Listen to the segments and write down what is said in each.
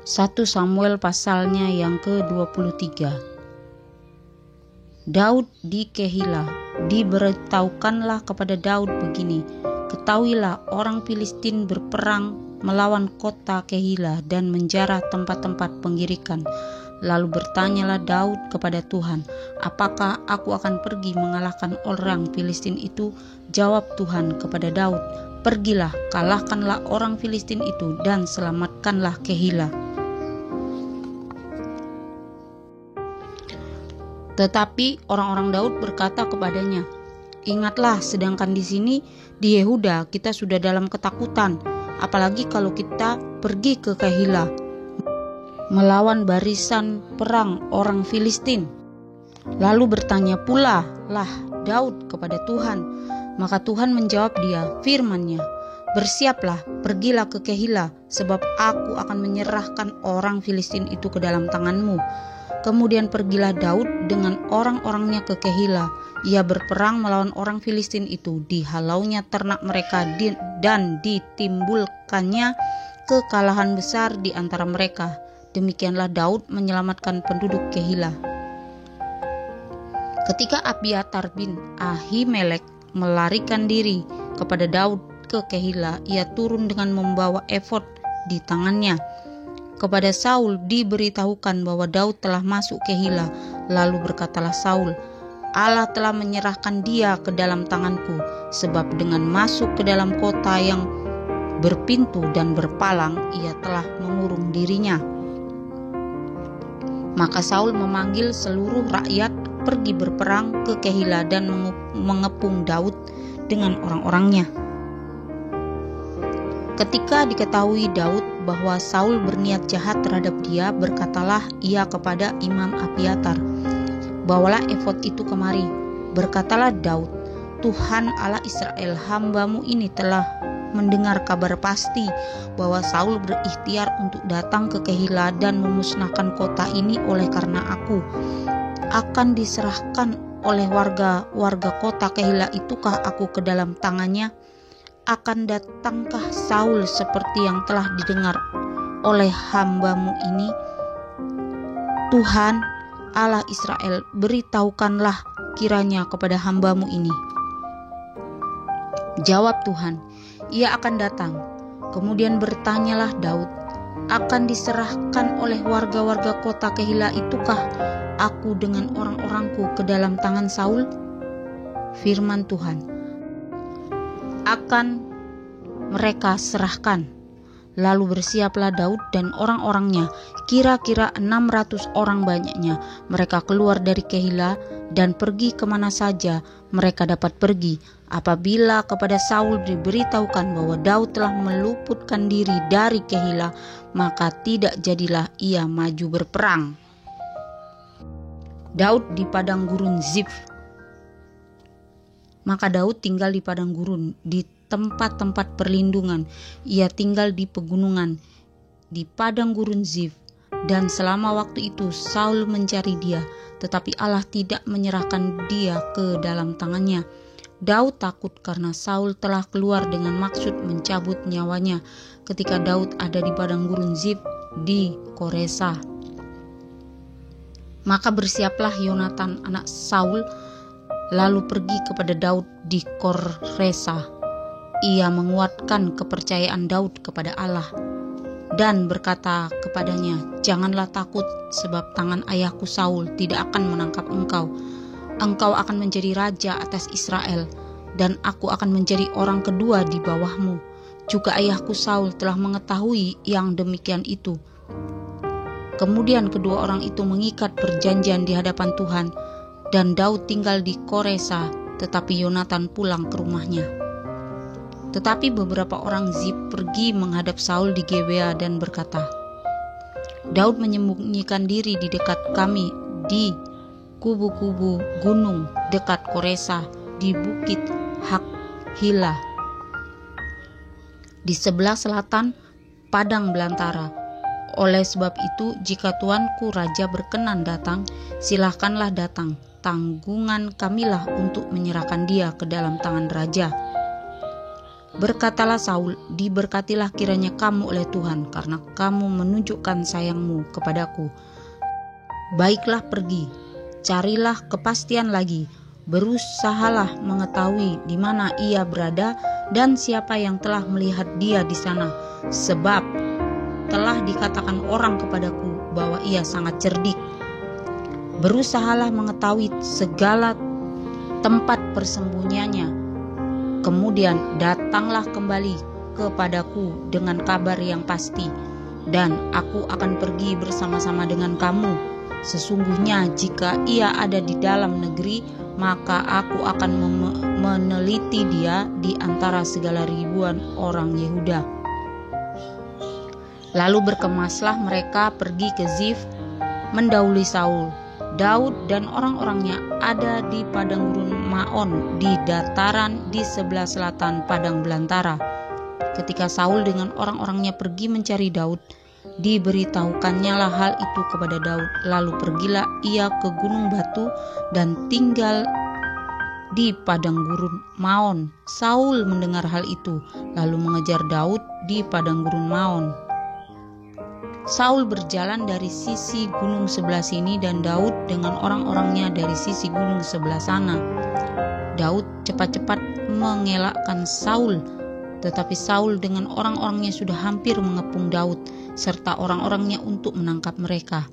1 Samuel pasalnya yang ke-23. Daud di Kehila. Diberitahukanlah kepada Daud begini, ketahuilah orang Filistin berperang melawan kota Kehila dan menjarah tempat-tempat penggirikan. Lalu bertanyalah Daud kepada Tuhan, apakah aku akan pergi mengalahkan orang Filistin itu? Jawab Tuhan kepada Daud, pergilah, kalahkanlah orang Filistin itu dan selamatkanlah Kehila. Tetapi orang-orang Daud berkata kepadanya, ingatlah, sedangkan di sini di Yehuda kita sudah dalam ketakutan, apalagi kalau kita pergi ke Kehila melawan barisan perang orang Filistin. Lalu bertanya pula lah Daud kepada Tuhan. Maka Tuhan menjawab dia firman-Nya, bersiaplah, pergilah ke Kehila, sebab aku akan menyerahkan orang Filistin itu ke dalam tanganmu. Kemudian pergilah Daud dengan orang-orangnya ke Kehila. Ia berperang melawan orang Filistin itu, dihalaunya ternak mereka dan ditimbulkannya kekalahan besar di antara mereka. Demikianlah Daud menyelamatkan penduduk Kehila. Ketika Abiatar bin Ahimelek melarikan diri kepada Daud ke Kehila, ia turun dengan membawa efod di tangannya. Kepada Saul diberitahukan bahwa Daud telah masuk Kehila. Lalu berkatalah Saul, Allah telah menyerahkan dia ke dalam tanganku, sebab dengan masuk ke dalam kota yang berpintu dan berpalang, ia telah mengurung dirinya. Maka Saul memanggil seluruh rakyat pergi berperang ke Kehila dan mengepung Daud dengan orang-orangnya. Ketika diketahui Daud bahwa Saul berniat jahat terhadap dia, berkatalah ia kepada Imam Abiatar, bawalah efod itu kemari. Berkatalah Daud, Tuhan Allah Israel, hamba-Mu ini telah mendengar kabar pasti bahwa Saul berikhtiar untuk datang ke Kehila dan memusnahkan kota ini. Oleh karena aku akan diserahkan oleh warga kota Kehila, itukah aku ke dalam tangannya? Akan datangkah Saul seperti yang telah didengar oleh hamba-Mu ini? Tuhan Allah Israel, beritahukanlah kiranya kepada hamba-Mu ini. Jawab Tuhan, ia akan datang. Kemudian bertanyalah Daud, akan diserahkan oleh warga-warga kota Kehila itukah aku dengan orang-orangku ke dalam tangan Saul? Firman Tuhan, akan mereka serahkan. Lalu bersiaplah Daud dan orang-orangnya, kira-kira 600 orang banyaknya. Mereka keluar dari Kehila dan pergi kemana saja mereka dapat pergi. Apabila kepada Saul diberitahukan bahwa Daud telah meluputkan diri dari Kehila, maka tidak jadilah ia maju berperang. Daud di padang gurun Zif. Maka Daud tinggal di padang gurun, di tempat-tempat perlindungan. Ia tinggal di pegunungan, di padang gurun Zif. Dan selama waktu itu Saul mencari dia, tetapi Allah tidak menyerahkan dia ke dalam tangannya. Daud takut karena Saul telah keluar dengan maksud mencabut nyawanya ketika Daud ada di padang gurun Zif di Koresa. Maka bersiaplah Yonatan anak Saul, lalu pergi kepada Daud di Koresa. Ia menguatkan kepercayaan Daud kepada Allah dan berkata kepadanya, janganlah takut, sebab tangan ayahku Saul tidak akan menangkap engkau. Engkau akan menjadi raja atas Israel, dan aku akan menjadi orang kedua di bawahmu. Juga ayahku Saul telah mengetahui yang demikian itu. Kemudian kedua orang itu mengikat perjanjian di hadapan Tuhan, dan Daud tinggal di Koresa, tetapi Yonatan pulang ke rumahnya. Tetapi beberapa orang Zif pergi menghadap Saul di Gebea dan berkata, Daud menyembunyikan diri di dekat kami di kubu-kubu gunung dekat Koresa, di bukit Hakhila, di sebelah selatan padang belantara. Oleh sebab itu, jika tuanku raja berkenan datang, silahkanlah datang. Tanggungan kamilah untuk menyerahkan dia ke dalam tangan raja. Berkatalah Saul, diberkatilah kiranya kamu oleh Tuhan, karena kamu menunjukkan sayangmu kepadaku. Baiklah pergi, carilah kepastian lagi, berusahalah mengetahui di mana ia berada dan siapa yang telah melihat dia di sana, sebab telah dikatakan orang kepadaku bahwa ia sangat cerdik. Berusahalah mengetahui segala tempat persembunyiannya. Kemudian datanglah kembali kepadaku dengan kabar yang pasti, dan aku akan pergi bersama-sama dengan kamu. Sesungguhnya jika ia ada di dalam negeri, maka aku akan meneliti dia di antara segala ribuan orang Yehuda. Lalu berkemaslah mereka pergi ke Zif mendahului Saul. Daud dan orang-orangnya ada di padang gurun Maon di dataran di sebelah selatan padang belantara. Ketika Saul dengan orang-orangnya pergi mencari Daud, diberitahukannya lah hal itu kepada Daud. Lalu pergilah ia ke gunung batu dan tinggal di padang gurun Maon. Saul mendengar hal itu, lalu mengejar Daud di padang gurun Maon. Saul berjalan dari sisi gunung sebelah sini dan Daud dengan orang-orangnya dari sisi gunung sebelah sana. Daud cepat-cepat mengelakkan Saul, tetapi Saul dengan orang-orangnya sudah hampir mengepung Daud serta orang-orangnya untuk menangkap mereka.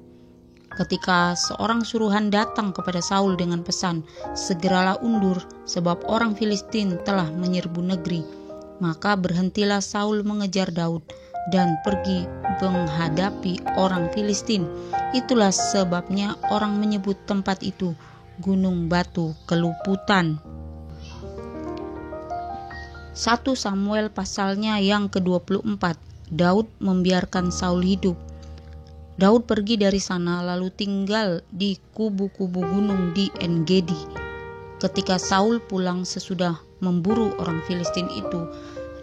Ketika seorang suruhan datang kepada Saul dengan pesan, "Segeralah undur, sebab orang Filistin telah menyerbu negeri," maka berhentilah Saul mengejar Daud dan pergi menghadapi orang Filistin. Itulah sebabnya orang menyebut tempat itu Gunung Batu Keluputan. 1 Samuel pasalnya yang ke-24. Daud membiarkan Saul hidup. Daud pergi dari sana lalu tinggal di kubu-kubu gunung di En-Gedi. Ketika Saul pulang sesudah memburu orang Filistin itu,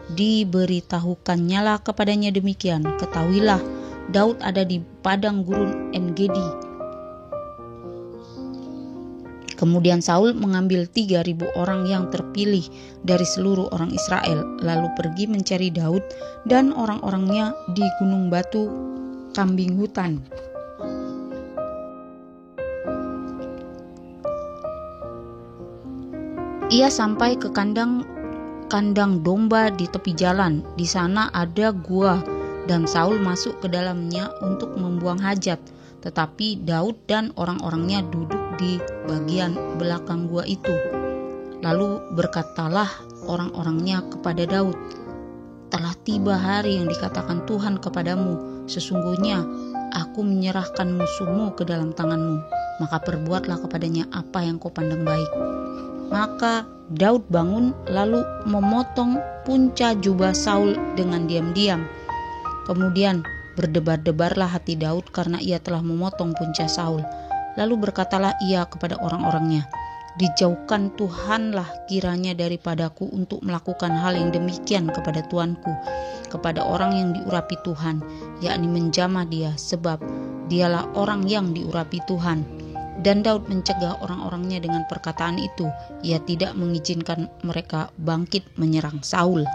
diberitahukannya lah kepadanya demikian, "Ketahuilah, Daud ada di padang gurun En-Gedi." Kemudian Saul mengambil 3.000 orang yang terpilih dari seluruh orang Israel, lalu pergi mencari Daud dan orang-orangnya di gunung batu kambing hutan. Ia sampai ke kandang domba di tepi jalan. Di sana ada gua dan Saul masuk ke dalamnya untuk membuang hajat. Tetapi Daud dan orang-orangnya duduk di bagian belakang gua itu. Lalu berkatalah orang-orangnya kepada Daud, "Telah tiba hari yang dikatakan Tuhan kepadamu, sesungguhnya aku menyerahkan musuhmu ke dalam tanganmu, maka perbuatlah kepadanya apa yang kau pandang baik." Maka Daud bangun lalu memotong punca jubah Saul dengan diam-diam. Kemudian berdebar-debarlah hati Daud karena ia telah memotong punca Saul. Lalu berkatalah ia kepada orang-orangnya, "Dijauhkan Tuhanlah kiranya daripadaku untuk melakukan hal yang demikian kepada tuanku, kepada orang yang diurapi Tuhan, yakni menjamah dia, sebab dialah orang yang diurapi Tuhan." Dan Daud mencegah orang-orangnya dengan perkataan itu. Ia tidak mengizinkan mereka bangkit menyerang Saul.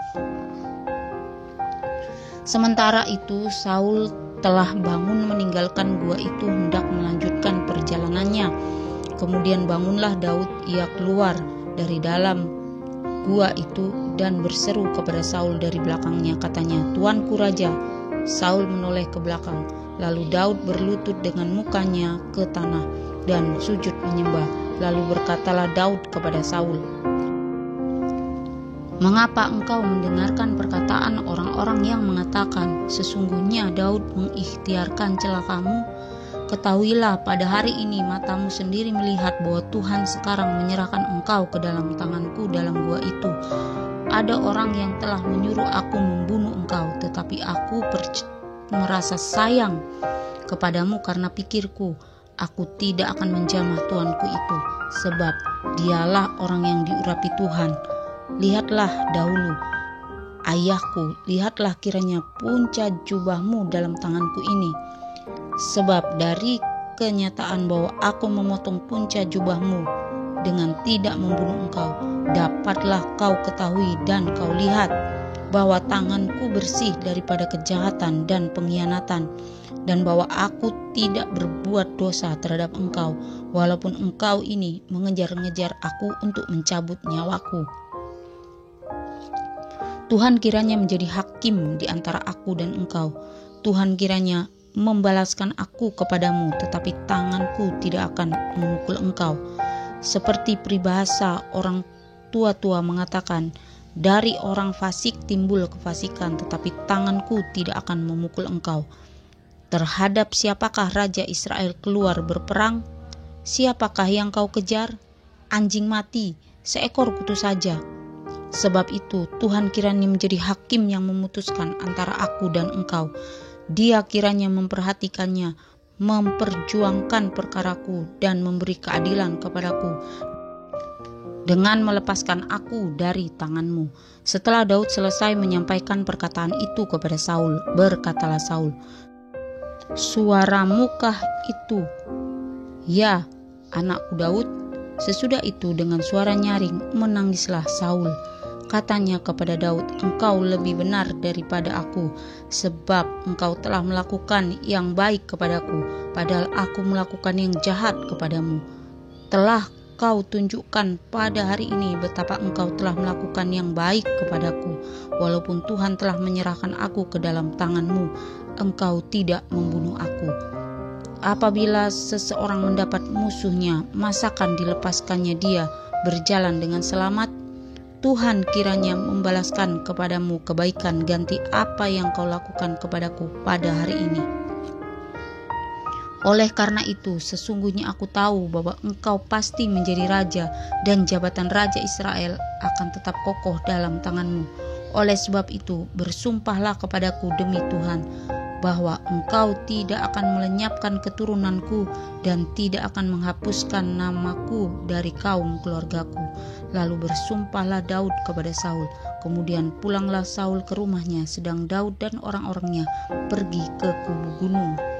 Sementara itu Saul telah bangun meninggalkan gua itu hendak melanjutkan perjalanannya. Kemudian bangunlah Daud, ia keluar dari dalam gua itu dan berseru kepada Saul dari belakangnya, katanya, "Tuanku Raja." Saul menoleh ke belakang, lalu Daud berlutut dengan mukanya ke tanah dan sujud menyembah. Lalu berkatalah Daud kepada Saul, "Mengapa engkau mendengarkan perkataan orang-orang yang mengatakan, 'Sesungguhnya Daud mengikhtiarkan celakamu'? Ketahuilah, pada hari ini matamu sendiri melihat bahwa Tuhan sekarang menyerahkan engkau ke dalam tanganku dalam gua itu. Ada orang yang telah menyuruh aku membunuh engkau, tetapi aku merasa sayang kepadamu karena pikirku, aku tidak akan menjamah tuanku itu, sebab dialah orang yang diurapi Tuhan. Lihatlah dahulu, ayahku, lihatlah kiranya punca jubahmu dalam tanganku ini. Sebab dari kenyataan bahwa aku memotong punca jubahmu dengan tidak membunuh engkau, dapatlah kau ketahui dan kau lihat bahwa tanganku bersih daripada kejahatan dan pengkhianatan, dan bahwa aku tidak berbuat dosa terhadap engkau, walaupun engkau ini mengejar-ngejar aku untuk mencabut nyawaku. Tuhan kiranya menjadi hakim di antara aku dan engkau. Tuhan kiranya membalaskan aku kepadamu, tetapi tanganku tidak akan memukul engkau. Seperti peribahasa orang tua-tua mengatakan, dari orang fasik timbul kefasikan, tetapi tanganku tidak akan memukul engkau. Terhadap siapakah Raja Israel keluar berperang? Siapakah yang kau kejar? Anjing mati, seekor kutu saja. Sebab itu Tuhan kiranya menjadi hakim yang memutuskan antara aku dan engkau. Dia kiranya memperhatikannya, memperjuangkan perkaraku, dan memberi keadilan kepadaku dengan melepaskan aku dari tanganmu. Setelah Daud selesai menyampaikan perkataan itu kepada Saul, berkatalah Saul, "Suaramukah itu, ya anakku Daud?" Sesudah itu dengan suara nyaring menangislah Saul. Katanya kepada Daud, "Engkau lebih benar daripada aku, sebab engkau telah melakukan yang baik kepadaku, padahal aku melakukan yang jahat kepadamu. Telah kau tunjukkan pada hari ini betapa engkau telah melakukan yang baik kepadaku. Walaupun Tuhan telah menyerahkan aku ke dalam tanganmu, engkau tidak membunuh aku. Apabila seseorang mendapat musuhnya, masakan dilepaskannya dia berjalan dengan selamat? Tuhan kiranya membalaskan kepadamu kebaikan ganti apa yang kau lakukan kepadaku pada hari ini. Oleh karena itu, sesungguhnya aku tahu bahwa engkau pasti menjadi raja, dan jabatan Raja Israel akan tetap kokoh dalam tanganmu. Oleh sebab itu, bersumpahlah kepadaku demi Tuhan, bahwa engkau tidak akan melenyapkan keturunanku dan tidak akan menghapuskan namaku dari kaum keluargaku." Lalu bersumpahlah Daud kepada Saul. Kemudian pulanglah Saul ke rumahnya, sedang Daud dan orang-orangnya pergi ke kubu gunung.